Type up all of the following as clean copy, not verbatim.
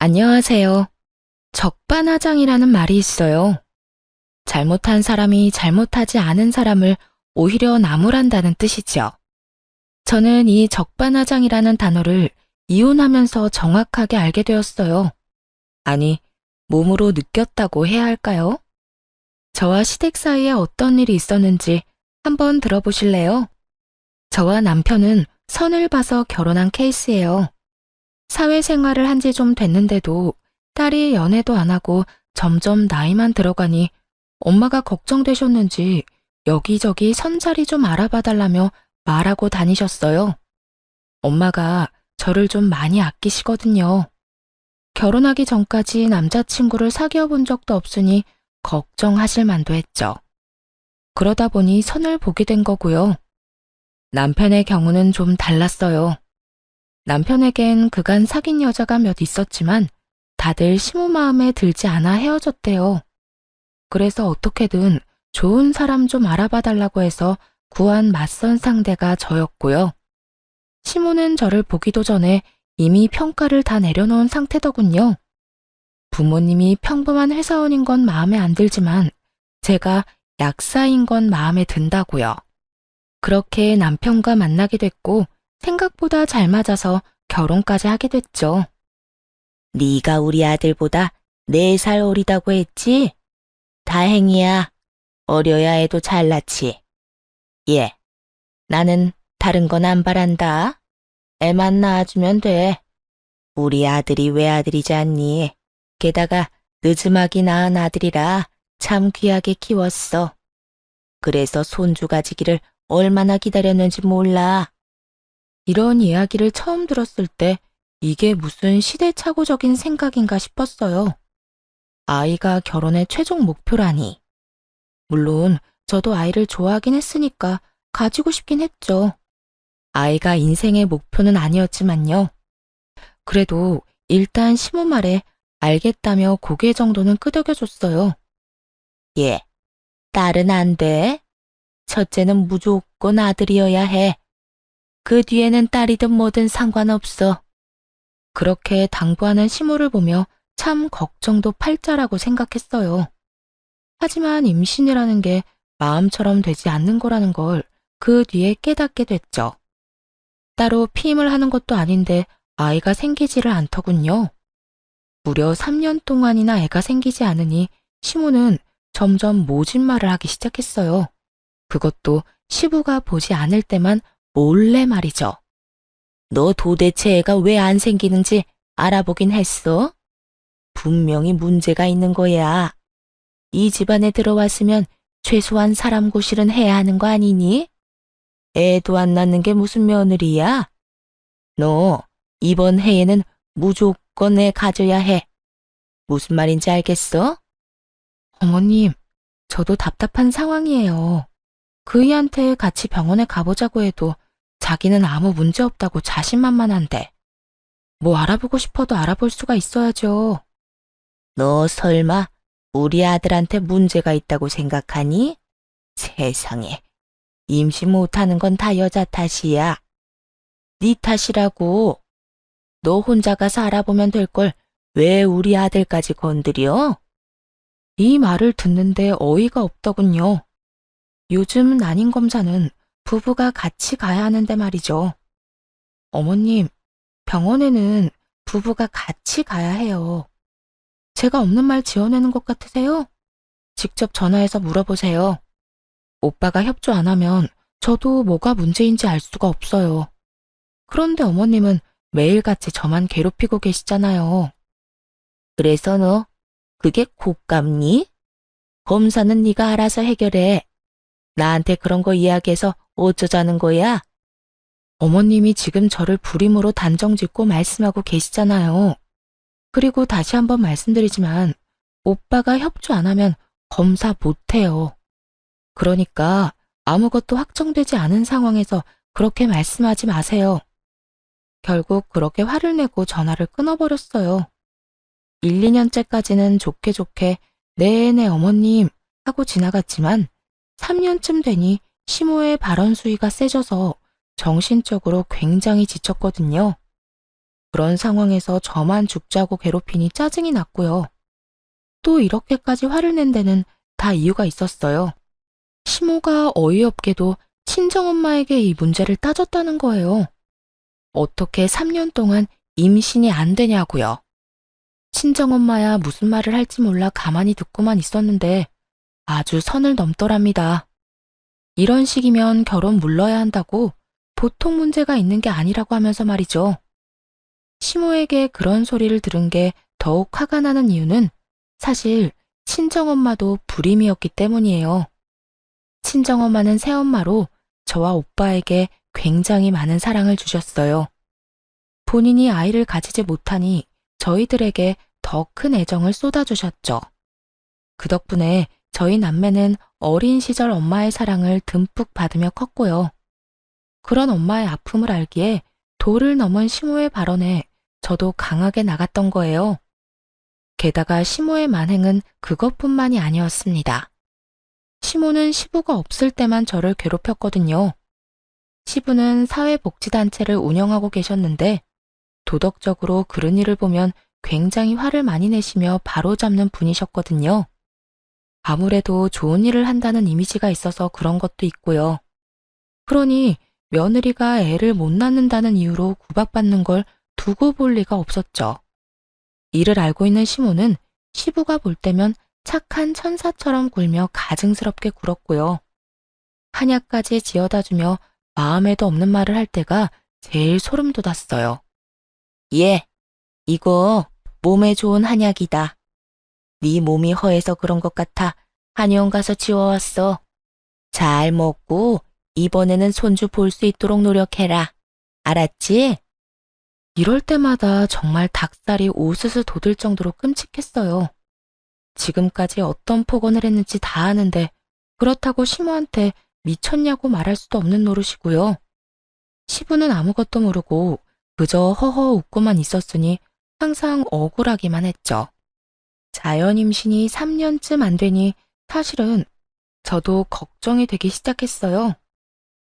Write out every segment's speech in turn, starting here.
안녕하세요. 적반하장이라는 말이 있어요. 잘못한 사람이 잘못하지 않은 사람을 오히려 나무란다는 뜻이죠. 저는 이 적반하장이라는 단어를 이혼하면서 정확하게 알게 되었어요. 아니, 몸으로 느꼈다고 해야 할까요? 저와 시댁 사이에 어떤 일이 있었는지 한번 들어보실래요? 저와 남편은 선을 봐서 결혼한 케이스예요. 사회생활을 한 지 좀 됐는데도 딸이 연애도 안 하고 점점 나이만 들어가니 엄마가 걱정되셨는지 여기저기 선자리 좀 알아봐 달라며 말하고 다니셨어요. 엄마가 저를 좀 많이 아끼시거든요. 결혼하기 전까지 남자친구를 사귀어 본 적도 없으니 걱정하실 만도 했죠. 그러다 보니 선을 보게 된 거고요. 남편의 경우는 좀 달랐어요. 남편에겐 그간 사귄 여자가 몇 있었지만 다들 시모 마음에 들지 않아 헤어졌대요. 그래서 어떻게든 좋은 사람 좀 알아봐 달라고 해서 구한 맞선 상대가 저였고요. 시모는 저를 보기도 전에 이미 평가를 다 내려놓은 상태더군요. 부모님이 평범한 회사원인 건 마음에 안 들지만 제가 약사인 건 마음에 든다고요. 그렇게 남편과 만나게 됐고 생각보다 잘 맞아서 결혼까지 하게 됐죠. 네가 우리 아들보다 4살 어리다고 했지? 다행이야. 어려야 해도 잘났지. 예, 나는 다른 건 안 바란다. 애만 낳아주면 돼. 우리 아들이 외아들이지 않니? 게다가 늦음하게 낳은 아들이라 참 귀하게 키웠어. 그래서 손주 가지기를 얼마나 기다렸는지 몰라. 이런 이야기를 처음 들었을 때 이게 무슨 시대착오적인 생각인가 싶었어요. 아이가 결혼의 최종 목표라니. 물론 저도 아이를 좋아하긴 했으니까 가지고 싶긴 했죠. 아이가 인생의 목표는 아니었지만요. 그래도 일단 시모 말에 알겠다며 고개 정도는 끄덕여줬어요. 예, 딸은 안 돼. 첫째는 무조건 아들이어야 해. 그 뒤에는 딸이든 뭐든 상관없어. 그렇게 당부하는 시모를 보며 참 걱정도 팔자라고 생각했어요. 하지만 임신이라는 게 마음처럼 되지 않는 거라는 걸 그 뒤에 깨닫게 됐죠. 따로 피임을 하는 것도 아닌데 아이가 생기지를 않더군요. 무려 3년 동안이나 애가 생기지 않으니 시모는 점점 모진 말을 하기 시작했어요. 그것도 시부가 보지 않을 때만 몰래 말이죠. 너 도대체 애가 왜 안 생기는지 알아보긴 했어? 분명히 문제가 있는 거야. 이 집안에 들어왔으면 최소한 사람 고실은 해야 하는 거 아니니? 애도 안 낳는 게 무슨 며느리야? 너 이번 해에는 무조건 애 가져야 해. 무슨 말인지 알겠어? 어머님, 저도 답답한 상황이에요. 그이한테 같이 병원에 가보자고 해도 자기는 아무 문제 없다고 자신만만한데 뭐 알아보고 싶어도 알아볼 수가 있어야죠. 너 설마 우리 아들한테 문제가 있다고 생각하니? 세상에, 임신 못하는 건 다 여자 탓이야. 네 탓이라고. 너 혼자 가서 알아보면 될 걸 왜 우리 아들까지 건드려? 이 말을 듣는데 어이가 없더군요. 요즘 난임 검사는 부부가 같이 가야 하는데 말이죠. 어머님, 병원에는 부부가 같이 가야 해요. 제가 없는 말 지어내는 것 같으세요? 직접 전화해서 물어보세요. 오빠가 협조 안 하면 저도 뭐가 문제인지 알 수가 없어요. 그런데 어머님은 매일같이 저만 괴롭히고 계시잖아요. 그래서 너 그게 곶감니? 검사는 네가 알아서 해결해. 나한테 그런 거 이야기해서 어쩌자는 거야? 어머님이 지금 저를 불임으로 단정짓고 말씀하고 계시잖아요. 그리고 다시 한번 말씀드리지만 오빠가 협조 안 하면 검사 못해요. 그러니까 아무것도 확정되지 않은 상황에서 그렇게 말씀하지 마세요. 결국 그렇게 화를 내고 전화를 끊어버렸어요. 1, 2년째까지는 좋게 좋게 네네 어머님 하고 지나갔지만 3년쯤 되니 시모의 발언 수위가 세져서 정신적으로 굉장히 지쳤거든요. 그런 상황에서 저만 죽자고 괴롭히니 짜증이 났고요. 또 이렇게까지 화를 낸 데는 다 이유가 있었어요. 시모가 어이없게도 친정엄마에게 이 문제를 따졌다는 거예요. 어떻게 3년 동안 임신이 안 되냐고요. 친정엄마야 무슨 말을 할지 몰라 가만히 듣고만 있었는데 아주 선을 넘더랍니다. 이런 식이면 결혼 물러야 한다고 보통 문제가 있는 게 아니라고 하면서 말이죠. 시모에게 그런 소리를 들은 게 더욱 화가 나는 이유는 사실 친정엄마도 불임이었기 때문이에요. 친정엄마는 새엄마로 저와 오빠에게 굉장히 많은 사랑을 주셨어요. 본인이 아이를 가지지 못하니 저희들에게 더 큰 애정을 쏟아주셨죠. 그 덕분에 저희 남매는 어린 시절 엄마의 사랑을 듬뿍 받으며 컸고요. 그런 엄마의 아픔을 알기에 도를 넘은 시모의 발언에 저도 강하게 나갔던 거예요. 게다가 시모의 만행은 그것뿐만이 아니었습니다. 시모는 시부가 없을 때만 저를 괴롭혔거든요. 시부는 사회복지단체를 운영하고 계셨는데 도덕적으로 그런 일을 보면 굉장히 화를 많이 내시며 바로잡는 분이셨거든요. 아무래도 좋은 일을 한다는 이미지가 있어서 그런 것도 있고요. 그러니 며느리가 애를 못 낳는다는 이유로 구박받는 걸 두고 볼 리가 없었죠. 이를 알고 있는 시모는 시부가 볼 때면 착한 천사처럼 굴며 가증스럽게 굴었고요. 한약까지 지어다주며 마음에도 없는 말을 할 때가 제일 소름 돋았어요. 예, 이거 몸에 좋은 한약이다. 네 몸이 허해서 그런 것 같아 한의원 가서 지워왔어. 잘 먹고 이번에는 손주 볼 수 있도록 노력해라. 알았지? 이럴 때마다 정말 닭살이 오스스 돋을 정도로 끔찍했어요. 지금까지 어떤 폭언을 했는지 다 아는데 그렇다고 시모한테 미쳤냐고 말할 수도 없는 노릇이고요. 시부는 아무것도 모르고 그저 허허 웃고만 있었으니 항상 억울하기만 했죠. 자연 임신이 3년쯤 안 되니 사실은 저도 걱정이 되기 시작했어요.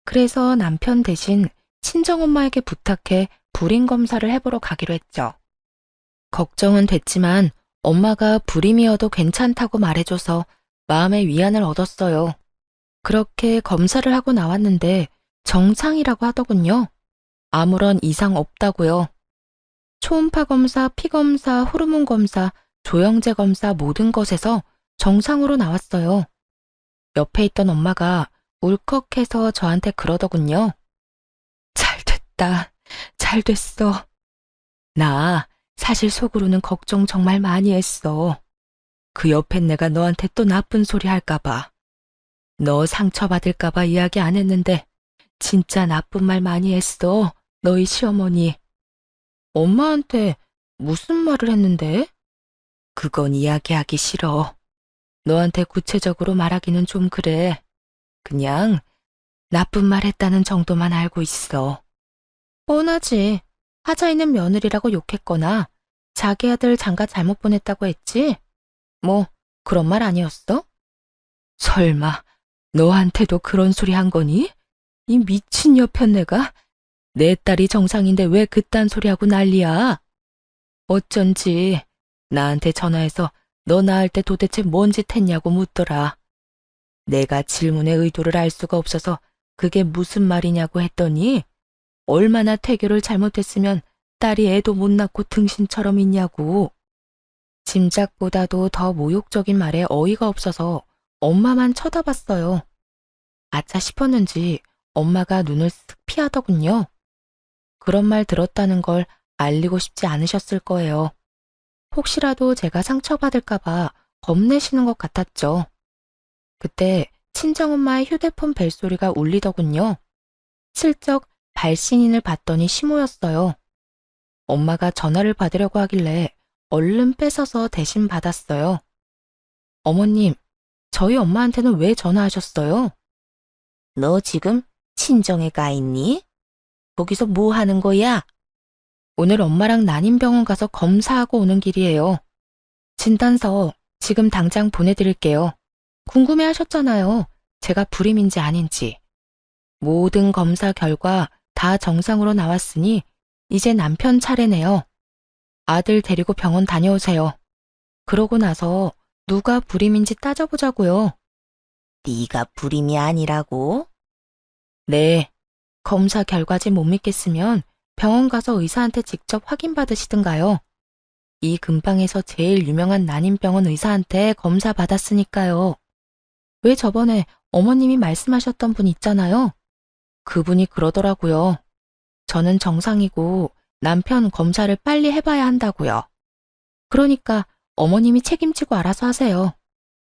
그래서 남편 대신 친정엄마에게 부탁해 불임 검사를 해보러 가기로 했죠. 걱정은 됐지만 엄마가 불임이어도 괜찮다고 말해줘서 마음의 위안을 얻었어요. 그렇게 검사를 하고 나왔는데 정상이라고 하더군요. 아무런 이상 없다고요. 초음파 검사, 피 검사, 호르몬 검사, 조영제 검사 모든 것에서 정상으로 나왔어요. 옆에 있던 엄마가 울컥해서 저한테 그러더군요. 잘 됐다. 잘 됐어. 나 사실 속으로는 걱정 정말 많이 했어. 그 옆엔 내가 너한테 또 나쁜 소리 할까봐. 너 상처받을까봐 이야기 안 했는데 진짜 나쁜 말 많이 했어. 너희 시어머니. 엄마한테 무슨 말을 했는데? 그건 이야기하기 싫어. 너한테 구체적으로 말하기는 좀 그래. 그냥 나쁜 말 했다는 정도만 알고 있어. 뻔하지. 하자 있는 며느리라고 욕했거나 자기 아들 장가 잘못 보냈다고 했지? 뭐 그런 말 아니었어? 설마 너한테도 그런 소리 한 거니? 이 미친 여편네가? 내 딸이 정상인데 왜 그딴 소리 하고 난리야? 어쩐지 나한테 전화해서 너 낳을 때 도대체 뭔 짓 했냐고 묻더라. 내가 질문의 의도를 알 수가 없어서 그게 무슨 말이냐고 했더니 얼마나 태교를 잘못했으면 딸이 애도 못 낳고 등신처럼 있냐고. 짐작보다도 더 모욕적인 말에 어이가 없어서 엄마만 쳐다봤어요. 아차 싶었는지 엄마가 눈을 쓱 피하더군요. 그런 말 들었다는 걸 알리고 싶지 않으셨을 거예요. 혹시라도 제가 상처받을까봐 겁내시는 것 같았죠. 그때 친정엄마의 휴대폰 벨소리가 울리더군요. 슬쩍 발신인을 봤더니 시모였어요. 엄마가 전화를 받으려고 하길래 얼른 뺏어서 대신 받았어요. 어머님, 저희 엄마한테는 왜 전화하셨어요? 너 지금 친정에 가 있니? 거기서 뭐 하는 거야? 오늘 엄마랑 난임병원 가서 검사하고 오는 길이에요. 진단서 지금 당장 보내드릴게요. 궁금해 하셨잖아요. 제가 불임인지 아닌지. 모든 검사 결과 다 정상으로 나왔으니 이제 남편 차례네요. 아들 데리고 병원 다녀오세요. 그러고 나서 누가 불임인지 따져보자고요. 네가 불임이 아니라고? 네. 검사 결과지 못 믿겠으면 병원 가서 의사한테 직접 확인받으시든가요. 이 근방에서 제일 유명한 난임병원 의사한테 검사 받았으니까요. 왜 저번에 어머님이 말씀하셨던 분 있잖아요. 그분이 그러더라고요. 저는 정상이고 남편 검사를 빨리 해봐야 한다고요. 그러니까 어머님이 책임지고 알아서 하세요.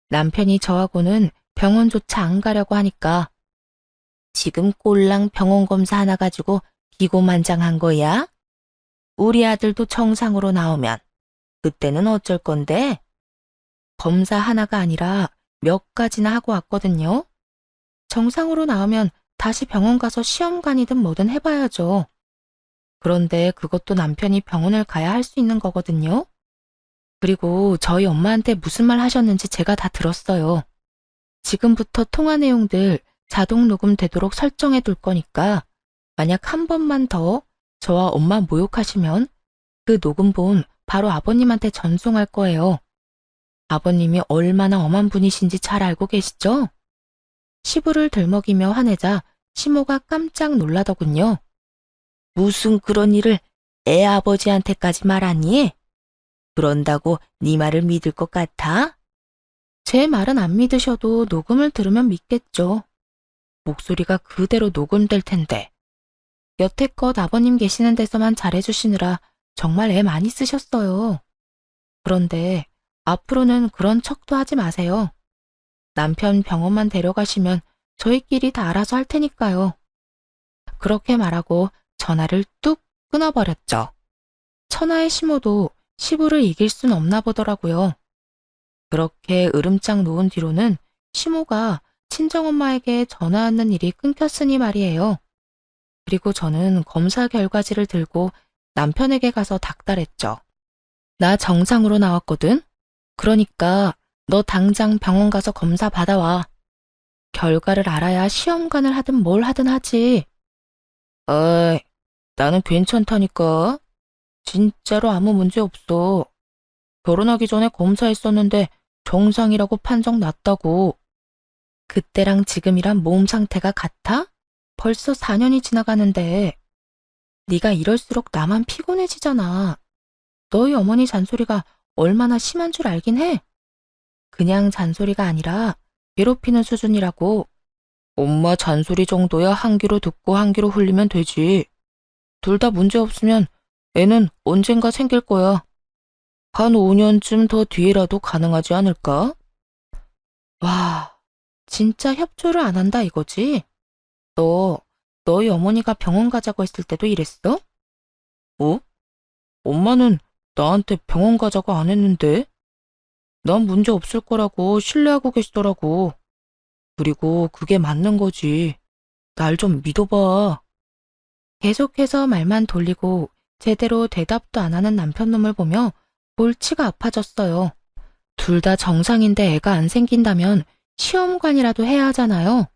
남편이 저하고는 병원조차 안 가려고 하니까. 지금 꼴랑 병원 검사 하나 가지고 기고만장한 거야? 우리 아들도 정상으로 나오면 그때는 어쩔 건데? 검사 하나가 아니라 몇 가지나 하고 왔거든요. 정상으로 나오면 다시 병원 가서 시험관이든 뭐든 해봐야죠. 그런데 그것도 남편이 병원을 가야 할 수 있는 거거든요. 그리고 저희 엄마한테 무슨 말 하셨는지 제가 다 들었어요. 지금부터 통화 내용들 자동 녹음되도록 설정해 둘 거니까 만약 한 번만 더 저와 엄마 모욕하시면 그 녹음본 바로 아버님한테 전송할 거예요. 아버님이 얼마나 엄한 분이신지 잘 알고 계시죠? 시부를 들먹이며 화내자 시모가 깜짝 놀라더군요. 무슨 그런 일을 애 아버지한테까지 말하니? 그런다고 네 말을 믿을 것 같아? 제 말은 안 믿으셔도 녹음을 들으면 믿겠죠. 목소리가 그대로 녹음될 텐데. 여태껏 아버님 계시는 데서만 잘해주시느라 정말 애 많이 쓰셨어요. 그런데 앞으로는 그런 척도 하지 마세요. 남편 병원만 데려가시면 저희끼리 다 알아서 할 테니까요. 그렇게 말하고 전화를 뚝 끊어버렸죠. 천하의 시모도 시부를 이길 순 없나 보더라고요. 그렇게 으름장 놓은 뒤로는 시모가 친정엄마에게 전화 왔는 일이 끊겼으니 말이에요. 그리고 저는 검사 결과지를 들고 남편에게 가서 닥달했죠. 나 정상으로 나왔거든? 그러니까 너 당장 병원 가서 검사 받아와. 결과를 알아야 시험관을 하든 뭘 하든 하지. 어이, 나는 괜찮다니까. 진짜로 아무 문제 없어. 결혼하기 전에 검사했었는데 정상이라고 판정 났다고. 그때랑 지금이랑 몸 상태가 같아? 벌써 4년이 지나가는데. 네가 이럴수록 나만 피곤해지잖아. 너희 어머니 잔소리가 얼마나 심한 줄 알긴 해. 그냥 잔소리가 아니라 괴롭히는 수준이라고. 엄마 잔소리 정도야 한 귀로 듣고 한 귀로 흘리면 되지. 둘 다 문제 없으면 애는 언젠가 생길 거야. 한 5년쯤 더 뒤에라도 가능하지 않을까? 와, 진짜 협조를 안 한다 이거지? 너희 어머니가 병원 가자고 했을 때도 이랬어? 어? 엄마는 나한테 병원 가자고 안 했는데? 난 문제 없을 거라고 신뢰하고 계시더라고. 그리고 그게 맞는 거지. 날 좀 믿어봐. 계속해서 말만 돌리고 제대로 대답도 안 하는 남편 놈을 보며 골치가 아파졌어요. 둘 다 정상인데 애가 안 생긴다면 시험관이라도 해야 하잖아요.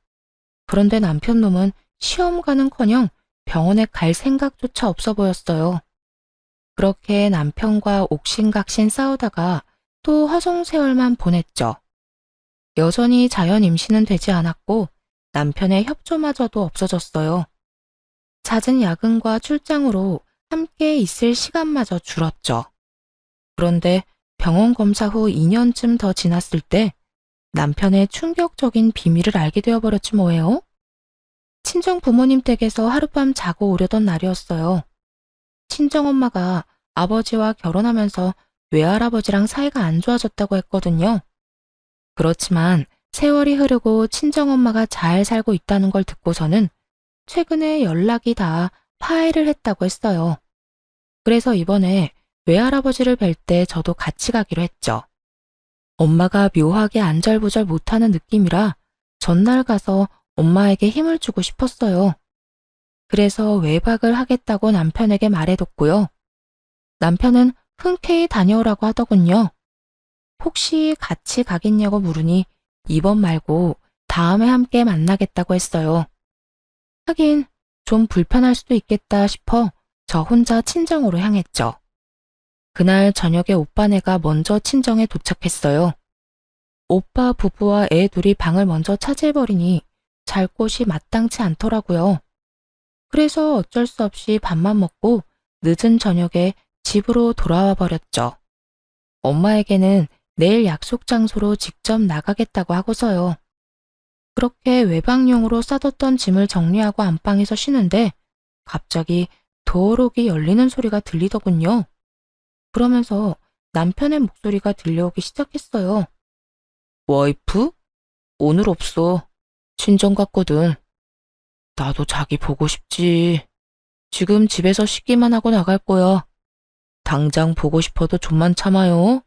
그런데 남편 놈은 시험관은커녕 병원에 갈 생각조차 없어 보였어요. 그렇게 남편과 옥신각신 싸우다가 또 화송세월만 보냈죠. 여전히 자연 임신은 되지 않았고 남편의 협조마저도 없어졌어요. 잦은 야근과 출장으로 함께 있을 시간마저 줄었죠. 그런데 병원 검사 후 2년쯤 더 지났을 때 남편의 충격적인 비밀을 알게 되어버렸지 뭐예요? 친정 부모님 댁에서 하룻밤 자고 오려던 날이었어요. 친정엄마가 아버지와 결혼하면서 외할아버지랑 사이가 안 좋아졌다고 했거든요. 그렇지만 세월이 흐르고 친정엄마가 잘 살고 있다는 걸 듣고서는 최근에 연락이 다 파해를 했다고 했어요. 그래서 이번에 외할아버지를 뵐 때 저도 같이 가기로 했죠. 엄마가 묘하게 안절부절 못하는 느낌이라 전날 가서 엄마에게 힘을 주고 싶었어요. 그래서 외박을 하겠다고 남편에게 말해뒀고요. 남편은 흔쾌히 다녀오라고 하더군요. 혹시 같이 가겠냐고 물으니 이번 말고 다음에 함께 만나겠다고 했어요. 하긴 좀 불편할 수도 있겠다 싶어 저 혼자 친정으로 향했죠. 그날 저녁에 오빠네가 먼저 친정에 도착했어요. 오빠 부부와 애 둘이 방을 먼저 차지해버리니 잘 곳이 마땅치 않더라고요. 그래서 어쩔 수 없이 밥만 먹고 늦은 저녁에 집으로 돌아와 버렸죠. 엄마에게는 내일 약속 장소로 직접 나가겠다고 하고서요. 그렇게 외박용으로 싸뒀던 짐을 정리하고 안방에서 쉬는데 갑자기 도어록이 열리는 소리가 들리더군요. 그러면서 남편의 목소리가 들려오기 시작했어요. 와이프? 오늘 없어. 친정 갔거든. 나도 자기 보고 싶지. 지금 집에서 씻기만 하고 나갈 거야. 당장 보고 싶어도 좀만 참아요.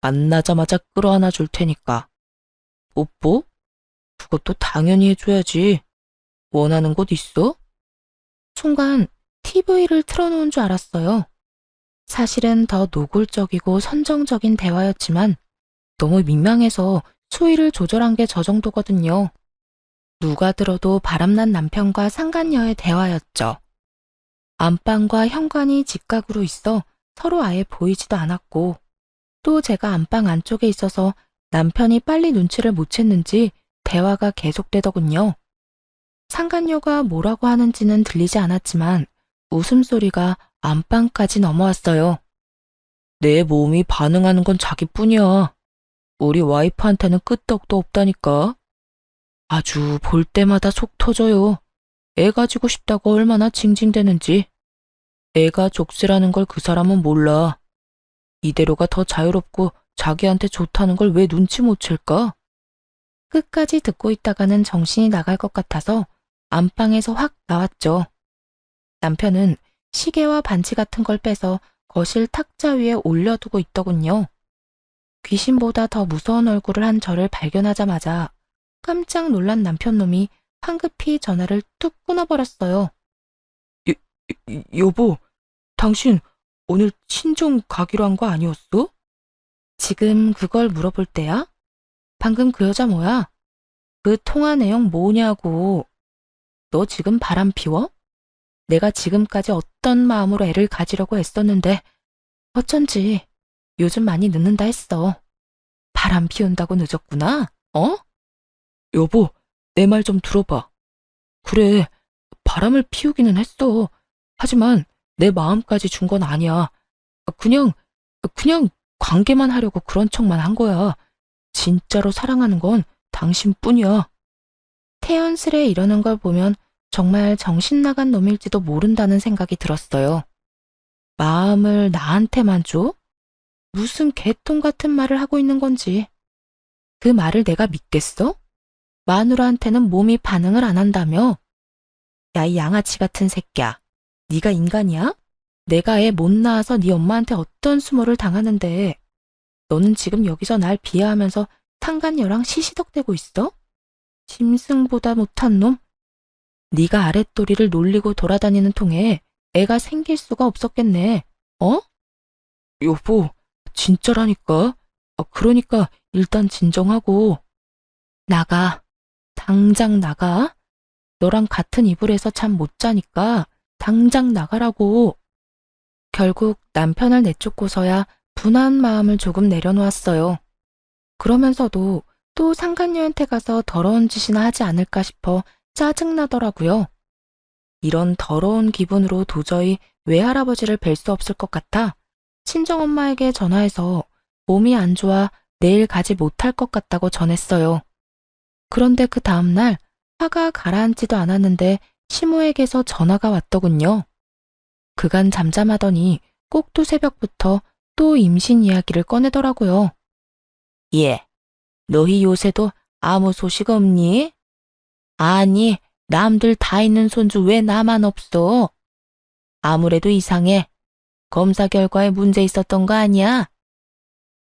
만나자마자 끌어안아 줄 테니까. 뽀뽀? 그것도 당연히 해줘야지. 원하는 곳 있어? 순간 TV를 틀어놓은 줄 알았어요. 사실은 더 노골적이고 선정적인 대화였지만 너무 민망해서 수위를 조절한 게 저 정도거든요. 누가 들어도 바람난 남편과 상간녀의 대화였죠. 안방과 현관이 직각으로 있어 서로 아예 보이지도 않았고 또 제가 안방 안쪽에 있어서 남편이 빨리 눈치를 못 챘는지 대화가 계속되더군요. 상간녀가 뭐라고 하는지는 들리지 않았지만 웃음소리가 안방까지 넘어왔어요. 내 몸이 반응하는 건 자기뿐이야. 우리 와이프한테는 끄떡도 없다니까. 아주 볼 때마다 속 터져요. 애 가지고 싶다고 얼마나 징징대는지. 애가 족쇄라는 걸 그 사람은 몰라. 이대로가 더 자유롭고 자기한테 좋다는 걸 왜 눈치 못 챌까? 끝까지 듣고 있다가는 정신이 나갈 것 같아서 안방에서 확 나왔죠. 남편은 시계와 반지 같은 걸 빼서 거실 탁자 위에 올려두고 있더군요. 귀신보다 더 무서운 얼굴을 한 저를 발견하자마자 깜짝 놀란 남편놈이 황급히 전화를 뚝 끊어버렸어요. 여보, 당신 오늘 친정 가기로 한 거 아니었어? 지금 그걸 물어볼 때야? 방금 그 여자 뭐야? 그 통화 내용 뭐냐고. 너 지금 바람 피워? 내가 지금까지 어떤 마음으로 애를 가지려고 애썼는데 어쩐지 요즘 많이 늦는다 했어. 바람 피운다고 늦었구나? 어? 여보, 내 말 좀 들어봐. 그래, 바람을 피우기는 했어. 하지만 내 마음까지 준 건 아니야. 그냥 관계만 하려고 그런 척만 한 거야. 진짜로 사랑하는 건 당신뿐이야. 태연스레 이러는 걸 보면 정말 정신 나간 놈일지도 모른다는 생각이 들었어요. 마음을 나한테만 줘? 무슨 개똥 같은 말을 하고 있는 건지. 그 말을 내가 믿겠어? 마누라한테는 몸이 반응을 안 한다며? 야, 이 양아치 같은 새끼야. 네가 인간이야? 내가 애 못 낳아서 네 엄마한테 어떤 수모를 당하는데 너는 지금 여기서 날 비하하면서 상간녀랑 시시덕대고 있어? 짐승보다 못한 놈? 네가 아랫도리를 놀리고 돌아다니는 통에 애가 생길 수가 없었겠네. 어? 여보, 진짜라니까. 그러니까 일단 진정하고. 나가. 당장 나가. 너랑 같은 이불에서 잠 못 자니까 당장 나가라고. 결국 남편을 내쫓고서야 분한 마음을 조금 내려놓았어요. 그러면서도 또 상간녀한테 가서 더러운 짓이나 하지 않을까 싶어 짜증나더라고요. 이런 더러운 기분으로 도저히 외할아버지를 뵐 수 없을 것 같아 친정엄마에게 전화해서 몸이 안 좋아 내일 가지 못할 것 같다고 전했어요. 그런데 그 다음날 화가 가라앉지도 않았는데 시모에게서 전화가 왔더군요. 그간 잠잠하더니 꼭두 새벽부터 또 임신 이야기를 꺼내더라고요. 예, 너희 요새도 아무 소식 없니? 아니, 남들 다 있는 손주 왜 나만 없어? 아무래도 이상해. 검사 결과에 문제 있었던 거 아니야?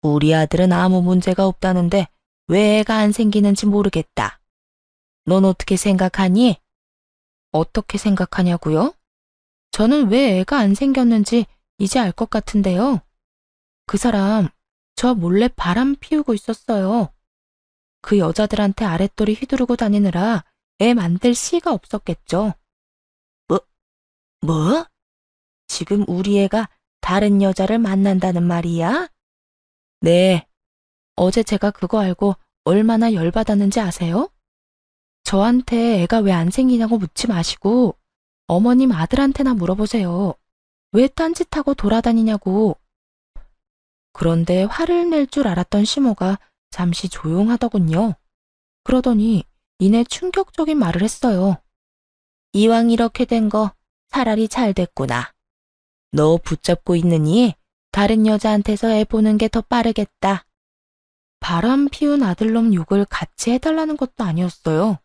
우리 아들은 아무 문제가 없다는데 왜 애가 안 생기는지 모르겠다. 넌 어떻게 생각하니? 어떻게 생각하냐고요? 저는 왜 애가 안 생겼는지 이제 알 것 같은데요. 그 사람 저 몰래 바람 피우고 있었어요. 그 여자들한테 아랫도리 휘두르고 다니느라 애 만들 씨가 없었겠죠. 뭐? 지금 우리 애가 다른 여자를 만난다는 말이야? 네. 어제 제가 그거 알고 얼마나 열받았는지 아세요? 저한테 애가 왜 안 생기냐고 묻지 마시고 어머님 아들한테나 물어보세요. 왜 딴짓하고 돌아다니냐고. 그런데 화를 낼 줄 알았던 시모가 잠시 조용하더군요. 그러더니 이내 충격적인 말을 했어요. 이왕 이렇게 된 거 차라리 잘 됐구나. 너 붙잡고 있느니 다른 여자한테서 애 보는 게 더 빠르겠다. 바람 피운 아들놈 욕을 같이 해달라는 것도 아니었어요.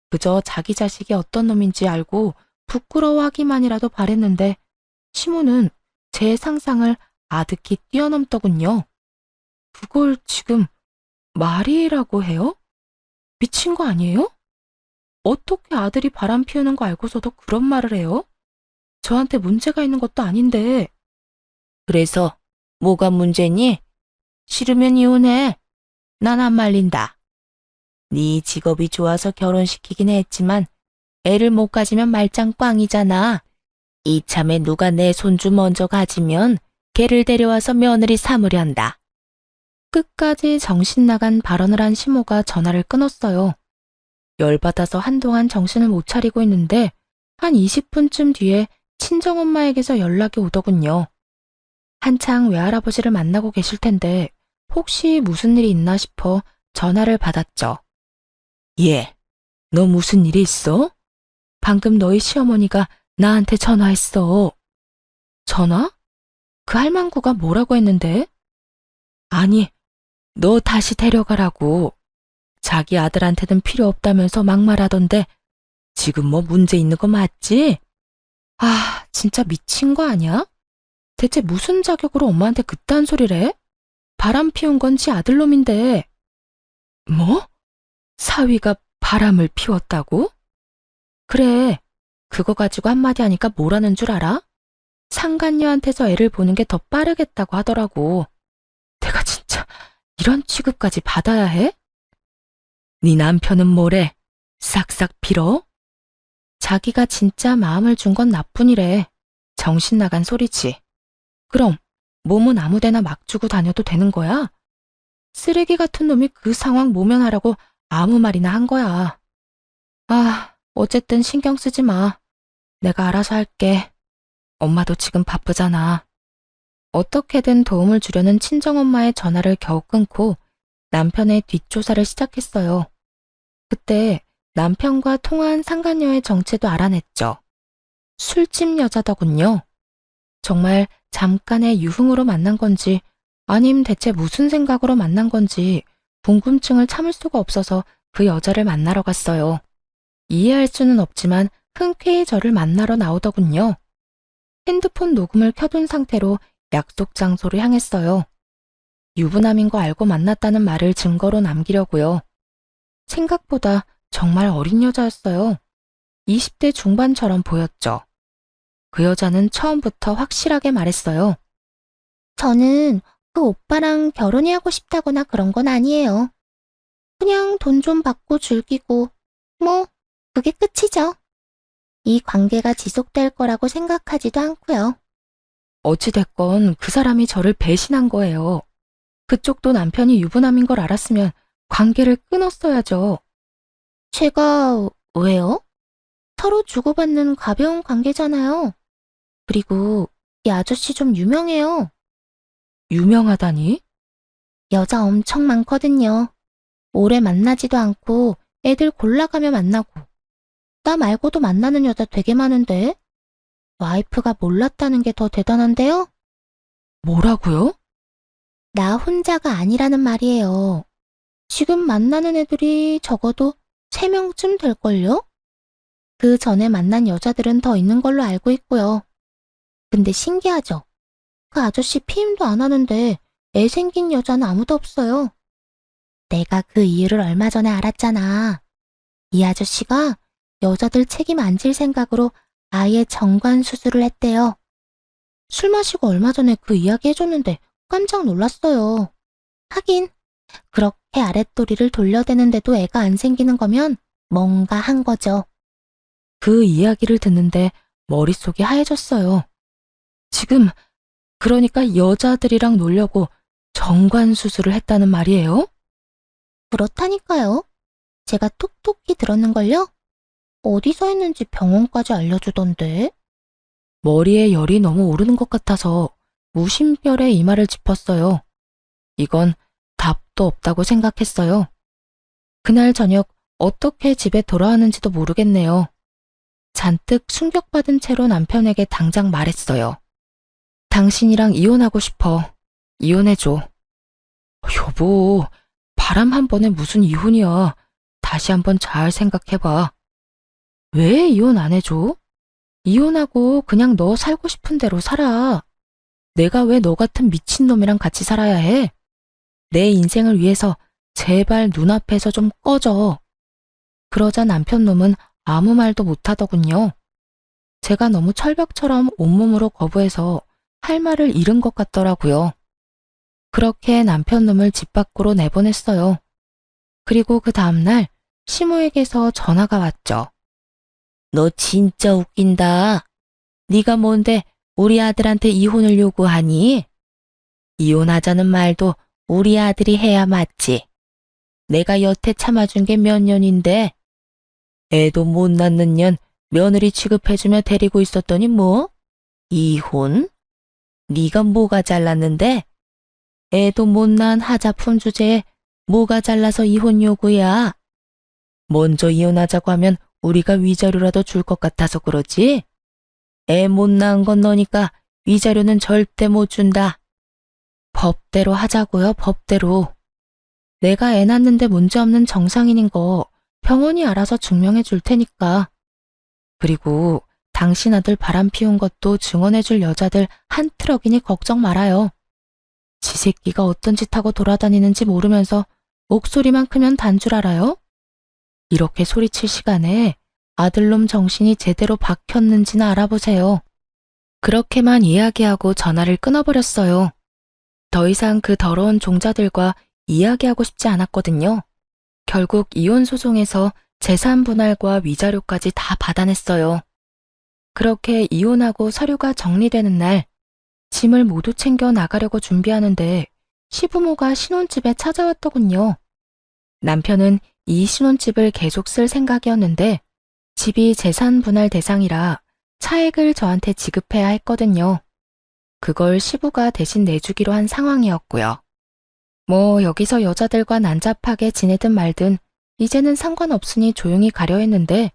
그저 자기 자식이 어떤 놈인지 알고 부끄러워하기만이라도 바랬는데 시모는 제 상상을 아득히 뛰어넘더군요. 그걸 지금 말이라고 해요? 미친 거 아니에요? 어떻게 아들이 바람 피우는 거 알고서도 그런 말을 해요? 저한테 문제가 있는 것도 아닌데. 그래서 뭐가 문제니? 싫으면 이혼해. 난 안 말린다. 네 직업이 좋아서 결혼시키긴 했지만 애를 못 가지면 말짱 꽝이잖아. 이참에 누가 내 손주 먼저 가지면 걔를 데려와서 며느리 삼으련다. 끝까지 정신 나간 발언을 한 시모가 전화를 끊었어요. 열받아서 한동안 정신을 못 차리고 있는데 한 20분쯤 뒤에 친정엄마에게서 연락이 오더군요. 한창 외할아버지를 만나고 계실 텐데 혹시 무슨 일이 있나 싶어 전화를 받았죠. 예, 너 무슨 일이 있어? 방금 너희 시어머니가 나한테 전화했어. 전화? 그 할망구가 뭐라고 했는데? 아니, 너 다시 데려가라고. 자기 아들한테는 필요 없다면서 막말하던데 지금 뭐 문제 있는 거 맞지? 아, 진짜 미친 거 아니야? 대체 무슨 자격으로 엄마한테 그딴 소리를 해? 바람 피운 건 지 아들놈인데. 뭐? 사위가 바람을 피웠다고? 그래, 그거 가지고 한마디 하니까 뭐라는 줄 알아? 상간녀한테서 애를 보는 게 더 빠르겠다고 하더라고. 내가 진짜 이런 취급까지 받아야 해? 네 남편은 뭐래? 싹싹 빌어? 자기가 진짜 마음을 준 건 나뿐이래. 정신 나간 소리지. 그럼 몸은 아무데나 막 주고 다녀도 되는 거야? 쓰레기 같은 놈이 그 상황 모면하라고 아무 말이나 한 거야. 아, 어쨌든 신경 쓰지 마. 내가 알아서 할게. 엄마도 지금 바쁘잖아. 어떻게든 도움을 주려는 친정엄마의 전화를 겨우 끊고 남편의 뒷조사를 시작했어요. 그때 남편과 통화한 상간녀의 정체도 알아냈죠. 술집 여자더군요. 정말 잠깐의 유흥으로 만난 건지 아님 대체 무슨 생각으로 만난 건지 궁금증을 참을 수가 없어서 그 여자를 만나러 갔어요. 이해할 수는 없지만 흔쾌히 저를 만나러 나오더군요. 핸드폰 녹음을 켜둔 상태로 약속 장소를 향했어요. 유부남인 거 알고 만났다는 말을 증거로 남기려고요. 생각보다 정말 어린 여자였어요. 20대 중반처럼 보였죠. 그 여자는 처음부터 확실하게 말했어요. 저는 그 오빠랑 결혼이 하고 싶다거나 그런 건 아니에요. 그냥 돈 좀 받고 즐기고, 뭐, 그게 끝이죠. 이 관계가 지속될 거라고 생각하지도 않고요. 어찌됐건 그 사람이 저를 배신한 거예요. 그쪽도 남편이 유부남인 걸 알았으면 관계를 끊었어야죠. 제가, 왜요? 서로 주고받는 가벼운 관계잖아요. 그리고 이 아저씨 좀 유명해요. 유명하다니? 여자 엄청 많거든요. 오래 만나지도 않고 애들 골라가며 만나고. 나 말고도 만나는 여자 되게 많은데. 와이프가 몰랐다는 게 더 대단한데요? 뭐라고요? 나 혼자가 아니라는 말이에요. 지금 만나는 애들이 적어도 3명쯤 될걸요? 그 전에 만난 여자들은 더 있는 걸로 알고 있고요. 근데 신기하죠? 그 아저씨 피임도 안 하는데 애 생긴 여자는 아무도 없어요. 내가 그 이유를 얼마 전에 알았잖아. 이 아저씨가 여자들 책임 안 질 생각으로 아예 정관 수술을 했대요. 술 마시고 얼마 전에 그 이야기 해줬는데 깜짝 놀랐어요. 하긴 그렇게 아랫도리를 돌려대는데도 애가 안 생기는 거면 뭔가 한 거죠. 그 이야기를 듣는데 머릿속이 하얘졌어요. 지금 그러니까 여자들이랑 놀려고 정관 수술을 했다는 말이에요? 그렇다니까요. 제가 톡톡히 들었는걸요? 어디서 했는지 병원까지 알려주던데. 머리에 열이 너무 오르는 것 같아서 무심결에 이마를 짚었어요. 이건 답도 없다고 생각했어요. 그날 저녁 어떻게 집에 돌아왔는지도 모르겠네요. 잔뜩 충격받은 채로 남편에게 당장 말했어요. 당신이랑 이혼하고 싶어. 이혼해줘. 여보, 바람 한 번에 무슨 이혼이야. 다시 한번 잘 생각해봐. 왜 이혼 안 해줘? 이혼하고 그냥 너 살고 싶은 대로 살아. 내가 왜 너 같은 미친놈이랑 같이 살아야 해? 내 인생을 위해서 제발 눈앞에서 좀 꺼져. 그러자 남편 놈은 아무 말도 못하더군요. 제가 너무 철벽처럼 온몸으로 거부해서 할 말을 잃은 것 같더라고요. 그렇게 남편 놈을 집 밖으로 내보냈어요. 그리고 그 다음날 시모에게서 전화가 왔죠. 너 진짜 웃긴다. 네가 뭔데 우리 아들한테 이혼을 요구하니? 이혼하자는 말도 우리 아들이 해야 맞지. 내가 여태 참아준 게 몇 년인데 애도 못 낳는 년 며느리 취급해주며 데리고 있었더니 뭐? 이혼? 네가 뭐가 잘났는데? 애도 못 낳은 하자품 주제에 뭐가 잘나서 이혼 요구야? 먼저 이혼하자고 하면 우리가 위자료라도 줄 것 같아서 그러지? 애 못 낳은 건 너니까 위자료는 절대 못 준다. 법대로 하자고요, 법대로. 내가 애 낳는데 문제없는 정상인인 거 병원이 알아서 증명해 줄 테니까. 그리고 당신 아들 바람 피운 것도 증언해 줄 여자들 한 트럭이니 걱정 말아요. 지 새끼가 어떤 짓 하고 돌아다니는지 모르면서 목소리만 크면 단 줄 알아요? 이렇게 소리칠 시간에 아들놈 정신이 제대로 박혔는지나 알아보세요. 그렇게만 이야기하고 전화를 끊어버렸어요. 더 이상 그 더러운 종자들과 이야기하고 싶지 않았거든요. 결국 이혼 소송에서 재산 분할과 위자료까지 다 받아냈어요. 그렇게 이혼하고 서류가 정리되는 날, 짐을 모두 챙겨 나가려고 준비하는데 시부모가 신혼집에 찾아왔더군요. 남편은 이 신혼집을 계속 쓸 생각이었는데 집이 재산 분할 대상이라 차액을 저한테 지급해야 했거든요. 그걸 시부가 대신 내주기로 한 상황이었고요. 뭐 여기서 여자들과 난잡하게 지내든 말든 이제는 상관없으니 조용히 가려 했는데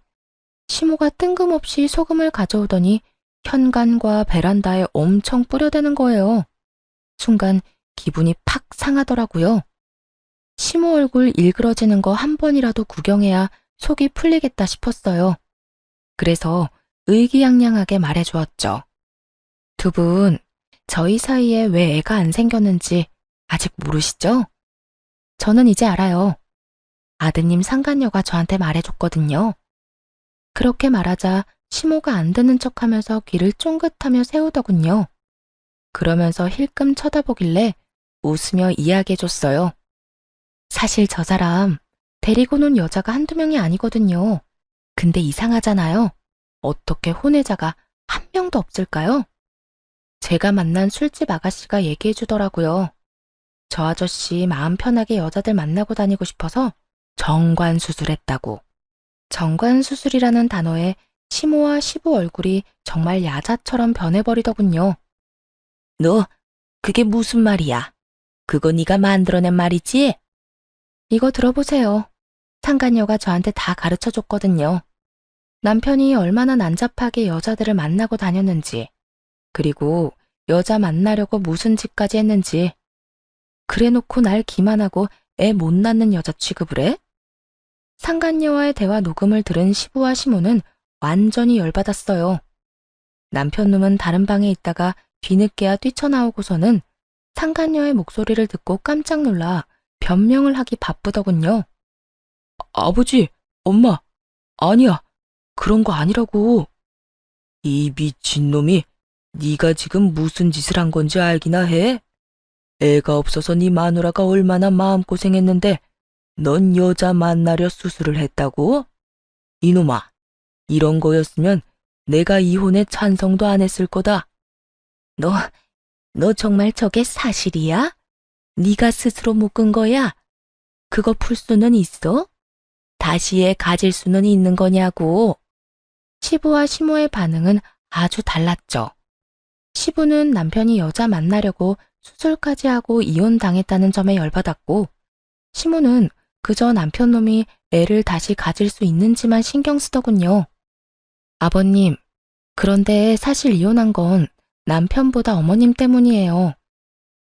시모가 뜬금없이 소금을 가져오더니 현관과 베란다에 엄청 뿌려대는 거예요. 순간 기분이 팍 상하더라고요. 시모 얼굴 일그러지는 거 한 번이라도 구경해야 속이 풀리겠다 싶었어요. 그래서 의기양양하게 말해주었죠. 두 분, 저희 사이에 왜 애가 안 생겼는지 아직 모르시죠? 저는 이제 알아요. 아드님 상간녀가 저한테 말해줬거든요. 그렇게 말하자 시모가 안 듣는 척하면서 귀를 쫑긋하며 세우더군요. 그러면서 힐끔 쳐다보길래 웃으며 이야기해줬어요. 사실 저 사람 데리고 논 여자가 한두 명이 아니거든요. 근데 이상하잖아요. 어떻게 혼외자가 한 명도 없을까요? 제가 만난 술집 아가씨가 얘기해주더라고요. 저 아저씨 마음 편하게 여자들 만나고 다니고 싶어서 정관 수술했다고. 정관 수술이라는 단어에 시모와 시부 얼굴이 정말 야자처럼 변해버리더군요. 너 그게 무슨 말이야? 그거 네가 만들어낸 말이지? 이거 들어보세요. 상간녀가 저한테 다 가르쳐줬거든요. 남편이 얼마나 난잡하게 여자들을 만나고 다녔는지, 그리고 여자 만나려고 무슨 짓까지 했는지. 그래놓고 날 기만하고 애 못 낳는 여자 취급을 해? 상간녀와의 대화 녹음을 들은 시부와 시모는 완전히 열받았어요. 남편 놈은 다른 방에 있다가 뒤늦게야 뛰쳐나오고서는 상간녀의 목소리를 듣고 깜짝 놀라 변명을 하기 바쁘더군요. 아버지, 엄마, 아니야. 그런 거 아니라고. 이 미친놈이 네가 지금 무슨 짓을 한 건지 알기나 해? 애가 없어서 네 마누라가 얼마나 마음고생했는데 넌 여자 만나려 수술을 했다고? 이놈아, 이런 거였으면 내가 이혼에 찬성도 안 했을 거다. 너 정말 저게 사실이야? 네가 스스로 묶은 거야? 그거 풀 수는 있어? 다시 애 가질 수는 있는 거냐고. 시부와 시모의 반응은 아주 달랐죠. 시부는 남편이 여자 만나려고 수술까지 하고 이혼당했다는 점에 열받았고, 시모는 그저 남편 놈이 애를 다시 가질 수 있는지만 신경 쓰더군요. 아버님, 그런데 사실 이혼한 건 남편보다 어머님 때문이에요.